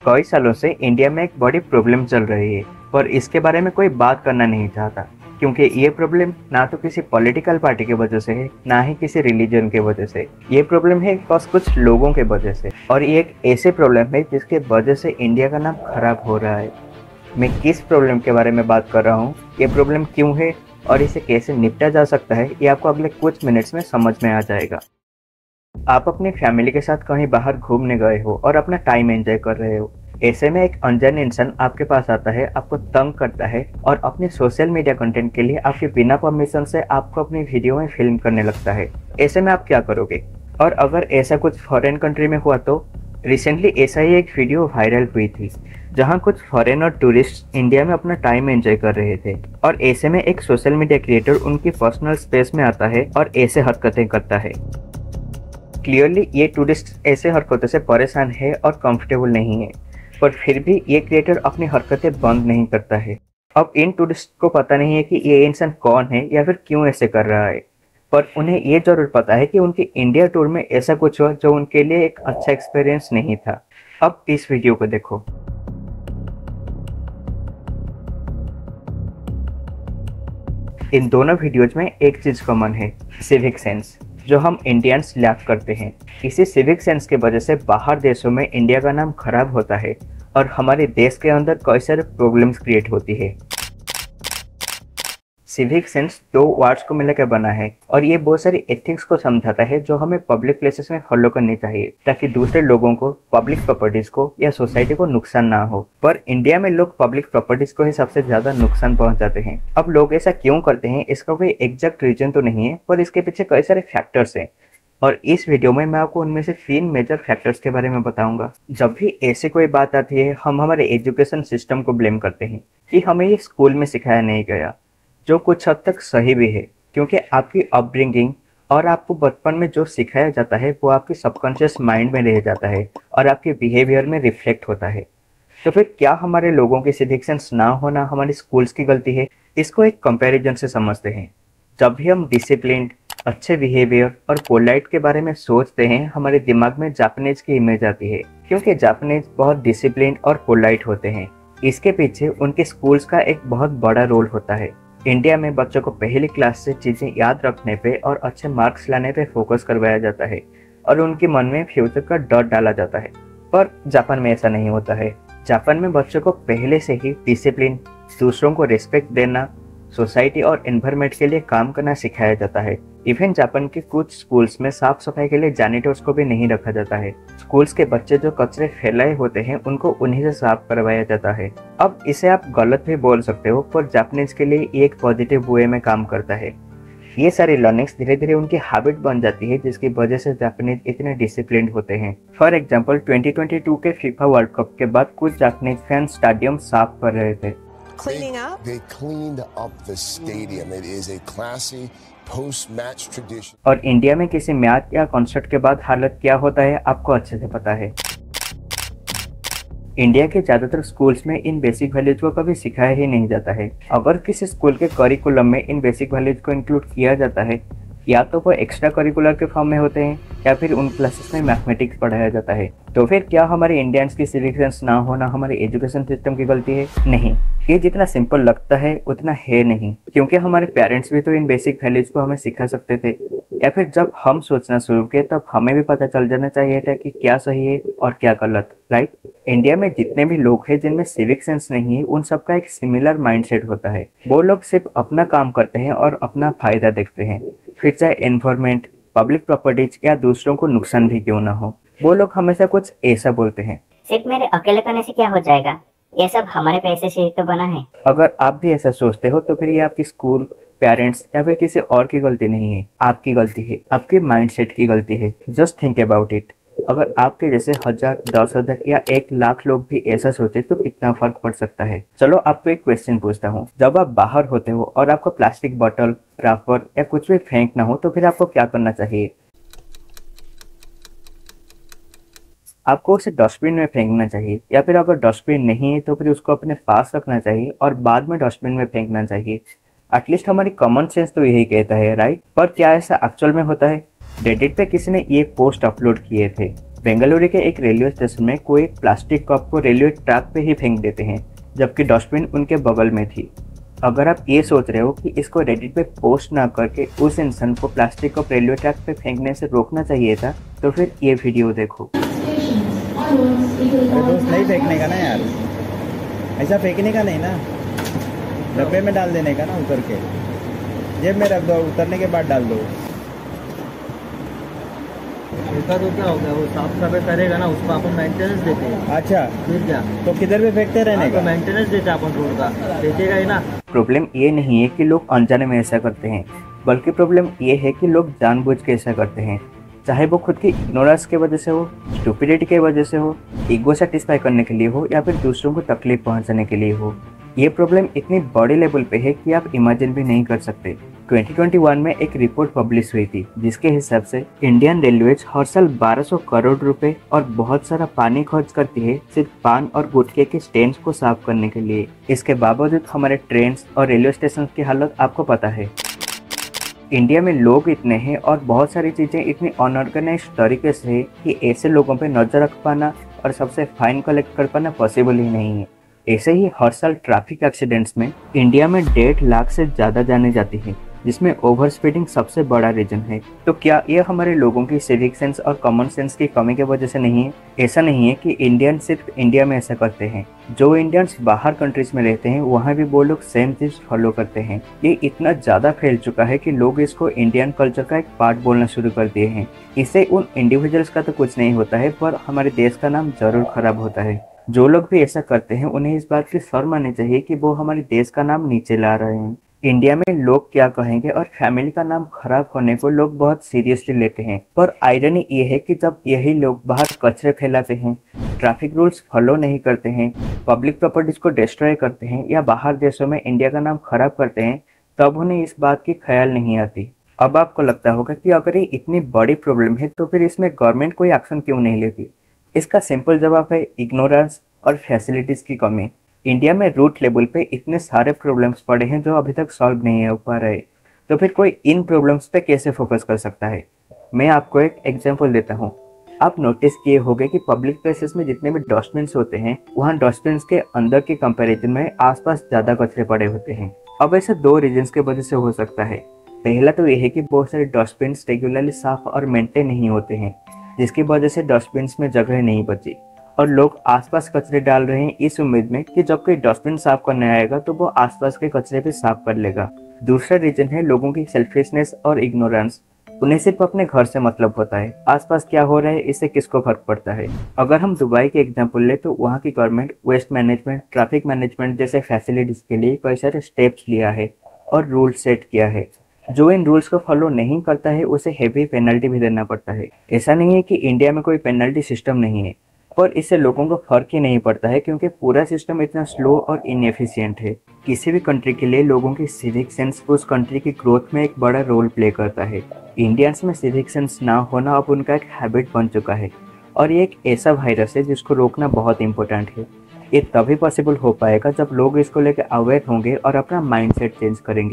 कई सालों से इंडिया में एक बड़ी प्रॉब्लम चल रही है और इसके बारे में कोई बात करना नहीं चाहता, क्योंकि ये प्रॉब्लम ना तो किसी पॉलिटिकल पार्टी की वजह से है, ना ही किसी रिलीजन की वजह से। ये प्रॉब्लम है बस कुछ लोगों के वजह से, और ये एक ऐसे प्रॉब्लम है जिसके वजह से इंडिया का नाम खराब हो रहा है। मैं किस प्रॉब्लम के बारे में बात कर रहा हूँ, ये प्रॉब्लम क्यों है और इसे कैसे निपटा जा सकता है, ये आपको अगले कुछ मिनट्स में समझ में आ जाएगा। आप अपनी फैमिली के साथ कहीं बाहर घूमने गए हो और अपना टाइम एंजॉय कर रहे हो। ऐसे में एक अनजान इंसान आपके पास आता है, आपको तंग करता है और अपने सोशल मीडिया कंटेंट के लिए आपके बिना परमिशन से आपको अपनी वीडियो में फिल्म करने लगता है। ऐसे में आप क्या करोगे? और अगर ऐसा कुछ फॉरेन कंट्री में हुआ तो रिसेंटली ऐसा ही एक वीडियो वायरल हुई थी, जहां कुछ फॉरेनर टूरिस्ट इंडिया में अपना टाइम एंजॉय कर रहे थे, और ऐसे में एक सोशल मीडिया क्रिएटर उनकी पर्सनल स्पेस में आता है और ऐसे हरकतें करता है। क्लियरली ये टूरिस्ट ऐसे हरकतों से परेशान है और कंफर्टेबल नहीं है, पर फिर भी ये क्रिएटर अपनी हरकतें बंद नहीं करता है। अब इन टूरिस्ट को पता नहीं है कि ये इंसान कौन है या फिर क्यों ऐसे कर रहा है, पर उन्हें ये जरूर पता है कि उनकी इंडिया टूर में ऐसा कुछ हुआ जो उनके लिए एक अच्छा एक्सपीरियंस नहीं था। अब इस वीडियो को देखो। इन दोनों वीडियोज में एक चीज कॉमन है, सिविक सेंस, जो हम इंडियंस लैक करते हैं। इसी सिविक सेंस की वजह से बाहर देशों में इंडिया का नाम खराब होता है और हमारे देश के अंदर कई सारे प्रॉब्लम्स क्रिएट होती है। सिविक सेंस दो वर्ड्स को मिलकर बना है और ये बहुत सारी एथिक्स को समझाता है जो हमें पब्लिक प्लेसेस में फॉलो करनी चाहिए, ताकि दूसरे लोगों को, पब्लिक प्रॉपर्टीज को या सोसाइटी को नुकसान ना हो। पर इंडिया में लोग पब्लिक प्रॉपर्टीज को ही सबसे ज्यादा नुकसान पहुंचाते हैं। अब लोग ऐसा क्यों करते हैं, इसका कोई एग्जैक्ट रीजन तो नहीं है, पर इसके पीछे कई सारे फैक्टर्स हैं, और इस वीडियो में मैं आपको उनमें से 3 मेजर फैक्टर्स के बारे में बताऊंगा। जब भी ऐसी कोई बात आती है, हम हमारे एजुकेशन सिस्टम को ब्लेम करते हैं कि हमें ये स्कूल में सिखाया नहीं गया, जो कुछ हद तक सही भी है, क्योंकि आपकी अपब्रिंगिंग और आपको बचपन में जो सिखाया जाता है वो आपकी सबकॉन्शियस माइंड में रह जाता है और आपके बिहेवियर में रिफ्लेक्ट होता है। तो फिर क्या हमारे लोगों की सिविक सेंस ना होना हमारी स्कूल्स की गलती है? इसको एक कंपैरिजन से समझते हैं। जब भी हम डिसिप्लिन, अच्छे बिहेवियर और पोलाइट के बारे में सोचते हैं, हमारे दिमाग में जापानीज की इमेज आती है, क्योंकि जापानीज बहुत डिसिप्लिन और पोलाइट होते हैं। इसके पीछे उनके स्कूल्स का एक बहुत बड़ा रोल होता है। इंडिया में बच्चों को पहली क्लास से चीजें याद रखने पे और अच्छे मार्क्स लाने पे फोकस करवाया जाता है और उनके मन में फ्यूचर का डर डाला जाता है। पर जापान में ऐसा नहीं होता है। जापान में बच्चों को पहले से ही डिसिप्लिन, दूसरों को रिस्पेक्ट देना, सोसाइटी और एनवायरनमेंट के लिए काम करना सिखाया जाता है। इवन जापान के कुछ स्कूल्स में साफ सफाई के लिए जैनिटर्स को भी नहीं रखा जाता है। स्कूल्स के बच्चे जो कचरे फैलाए होते हैं उनको उन्हीं से साफ करवाया जाता है। अब इसे आप गलत भी बोल सकते हो, पर जापानीज के लिए ये एक पॉजिटिव वे में काम करता है। ये सारी लर्निंग्स धीरे धीरे उनकी हैबिट बन जाती है, जिसकी वजह से जापानीज इतने डिसिप्लिन होते हैं। फॉर एग्जाम्पल 2022 के फीफा वर्ल्ड कप के बाद कुछ जापानीज फैन स्टेडियम साफ कर रहे थे। They cleaned up the stadium. It is a classy post-match tradition. और इंडिया में किसी मैच या कॉन्सर्ट के बाद हालत क्या होता है आपको अच्छे से पता है। इंडिया के ज्यादातर स्कूल्स में इन बेसिक वैल्यूज को कभी सिखाया ही नहीं जाता है। अगर किसी स्कूल के करिकुलम में इन बेसिक वैल्यूज को इंक्लूड किया जाता है, या तो वो एक्स्ट्रा करिकुलर के फॉर्म में होते हैं या फिर उन क्लासेस में मैथमेटिक्स पढ़ाया जाता है। तो फिर क्या हमारे इंडियंस की सिविक सेंस ना होना हमारे एजुकेशन सिस्टम की गलती है? नहीं, ये जितना सिंपल लगता है उतना है नहीं, क्योंकि हमारे पेरेंट्स भी तो इन बेसिक वैल्यूज को हमें सिखा सकते थे, या फिर जब हम सोचना शुरू किए तब हमें भी पता चल जाना चाहिए था कि क्या सही है और क्या गलत, राइट? इंडिया में जितने भी लोग हैं जिनमें सिविक सेंस नहीं है, उन सबका एक सिमिलर माइंडसेट होता है। वो लोग सिर्फ अपना काम करते हैं और अपना फायदा देखते हैं, फिर चाहे एनवायरमेंट, पब्लिक प्रॉपर्टीज या दूसरों को नुकसान भी क्यों ना हो। वो लोग हमेशा कुछ ऐसा बोलते हैं, सिर्फ मेरे अकेले करने से क्या हो जाएगा, ये सब हमारे पैसे से ही तो बना है। अगर आप भी ऐसा सोचते हो तो फिर ये आपकी स्कूल, पेरेंट्स या फिर किसी और की गलती नहीं है, आपकी गलती है, आपके माइंडसेट की गलती है। Just think about it. अगर आपके जैसे 1000, 10,000 या 1,00,000 लोग भी ऐसा सोचे तो कितना फर्क पड़ सकता है। चलो आपको एक क्वेश्चन पूछता हूँ, जब आप बाहर होते हो और आपको प्लास्टिक बॉटल, रैपर या कुछ भी फेंकना हो तो फिर आपको क्या करना चाहिए? आपको उसे डस्टबिन में फेंकना चाहिए, या फिर अगर डस्टबिन नहीं है तो फिर उसको अपने पास रखना चाहिए और बाद में डस्टबिन में फेंकना चाहिए। एटलीस्ट हमारी कॉमन सेंस तो यही कहता है, राइट? पर क्या ऐसा एक्चुअल में होता है? रेडिट पे किसी ने ये पोस्ट अपलोड किए थे बेंगलुरु के एक रेलवे स्टेशन में कोई प्लास्टिक कप को रेलवे ट्रैक पे ही फेंक देते हैं, जबकि डस्टबिन उनके बगल में थी। अगर आप ये सोच रहे हो कि इसको रेडिट पे पोस्ट ना करके उस इंसान को प्लास्टिक कप रेलवे ट्रैक पे फेंकने से रोकना चाहिए था, तो फिर ये वीडियो देखो। नहीं फेंकने का ना यार, ऐसा फेंकने का नहीं ना, डब्बे में डाल देने का ना, उतर के जेब में रख दो, उतरने के बाद डाल दो। ऐसा तो क्या हो गया, वो साफ सफाई करेगा ना, उसको अपन मेंटेनेंस देते हैं। अच्छा, फिर क्या, तो किधर भी फेंकते रहने का? मेंटेनेंस देते हैं अपन रोड का, देखेगा ही ना। प्रॉब्लम ये नहीं है कि लोग अनजाने में ऐसा करते हैं, बल्कि प्रॉब्लम ये है कि लोग जानबूझ के ऐसा करते हैं, चाहे वो खुद की इग्नोरेंस की वजह से हो, स्टुपिडिटी की वजह से हो, ईगो सेटिस्फाई करने के लिए हो, या फिर दूसरों को तकलीफ पहुंचाने के लिए हो। ये प्रॉब्लम इतनी बड़ी लेवल पे है कि आप इमेजिन भी नहीं कर सकते। 2021 में एक रिपोर्ट पब्लिश हुई थी, जिसके हिसाब से इंडियन रेलवेज हर साल 1200 करोड़ रुपए और बहुत सारा पानी खर्च करती है सिर्फ पान और गुटखे के स्टेन्स को साफ करने के लिए। इसके बावजूद हमारे ट्रेन और रेलवे स्टेशन की हालत आपको पता है। इंडिया में लोग इतने हैं और बहुत सारी चीजें इतनी अनऑर्गेनाइज तरीके से है कि ऐसे लोगों पे नजर रख पाना और सबसे फाइन कलेक्ट कर पाना पॉसिबल ही नहीं है। ऐसे ही हर साल ट्रैफिक एक्सीडेंट्स में इंडिया में 1.5 लाख से ज्यादा जाने जाती है, जिसमें ओवर स्पीडिंग सबसे बड़ा रीजन है। तो क्या ये हमारे लोगों की सिविक सेंस और कॉमन सेंस की कमी की वजह से नहीं है? ऐसा नहीं है कि इंडियन सिर्फ इंडिया में ऐसा करते हैं, जो इंडियंस बाहर कंट्रीज में रहते हैं वहाँ भी वो लोग सेम चीज फॉलो करते हैं। ये इतना ज्यादा फैल चुका है कि लोग इसको इंडियन कल्चर का एक पार्ट बोलना शुरू कर दिए हैं। इससे उन इंडिविजुअल्स का तो कुछ नहीं होता है, पर हमारे देश का नाम जरूर खराब होता है। जो लोग भी ऐसा करते हैं उन्हें इस बात की शर्म आनी चाहिए कि वो हमारे देश का नाम नीचे ला रहे हैं। इंडिया में लोग क्या कहेंगे और फैमिली का नाम खराब होने को लोग बहुत सीरियसली लेते हैं, पर आयरनी ये है कि जब यही लोग बाहर कचरे फैलाते हैं, ट्रैफिक रूल्स फॉलो नहीं करते हैं, पब्लिक प्रॉपर्टीज को डिस्ट्रॉय करते हैं या बाहर देशों में इंडिया का नाम खराब करते हैं, तब उन्हें इस बात की ख्याल नहीं आती। अब आपको लगता होगा कि अगर ये इतनी बड़ी प्रॉब्लम है तो फिर इसमें गवर्नमेंट कोई एक्शन क्यों नहीं लेती? इसका सिंपल जवाब है इग्नोरेंस और फैसिलिटीज की कमी। इंडिया में रूट लेवल पे इतने सारे प्रॉब्लम्स पड़े हैं जो अभी तक सॉल्व नहीं हो पा रहे, तो फिर कोई इन प्रॉब्लम्स पे कैसे फोकस कर सकता है? मैं आपको एक एग्जांपल देता हूँ। आप नोटिस किए होंगे कि पब्लिक प्लेसेस में जितने भी डस्टबिन्स होते हैं, वहाँ डस्टबिन्स के अंदर के कंपैरिजन में आसपास ज्यादा कचरे पड़े होते हैं। अब ऐसे 2 रीजंस की वजह से हो सकता है। पहला तो यह है कि बहुत सारे डस्टबिन्स रेगुलरली साफ और मेंटेन नहीं होते हैं, जिसकी वजह से डस्टबिन्स में जगह नहीं बची और लोग आसपास कचरे डाल रहे हैं इस उम्मीद में कि जब कोई डस्टबिन साफ करने आएगा तो वो आसपास के कचरे भी साफ कर लेगा। दूसरा रीजन है लोगों की सेल्फिशनेस और इग्नोरेंस। उन्हें सिर्फ अपने घर से मतलब होता है, आसपास क्या हो रहा है इससे किसको फर्क पड़ता है। अगर हम दुबई के एग्जांपल ले तो वहाँ की government waste management, traffic management जैसे फैसिलिटीज के लिए कई सारे स्टेप्स लिया है और रूल सेट किया है। जो इन रूल्स को फॉलो नहीं करता है उसे हेवी पेनल्टी भी देना पड़ता है। ऐसा नहीं है कि इंडिया में कोई पेनल्टी सिस्टम नहीं है, पर इससे लोगों को फर्क ही नहीं पड़ता है क्योंकि पूरा सिस्टम इतना स्लो और इनएफिशिएंट है। किसी भी कंट्री के लिए लोगों की सिविक सेंस उस कंट्री की ग्रोथ में एक बड़ा रोल प्ले करता है। इंडियंस में सिविक सेंस ना होना अब उनका एक हैबिट बन चुका है और ये एक ऐसा वायरस है जिसको रोकना बहुत इंपॉर्टेंट है। ये तभी पॉसिबल हो पाएगा जब लोग इसको लेकर अवेयर होंगे और अपना माइंडसेट चेंज करेंगे।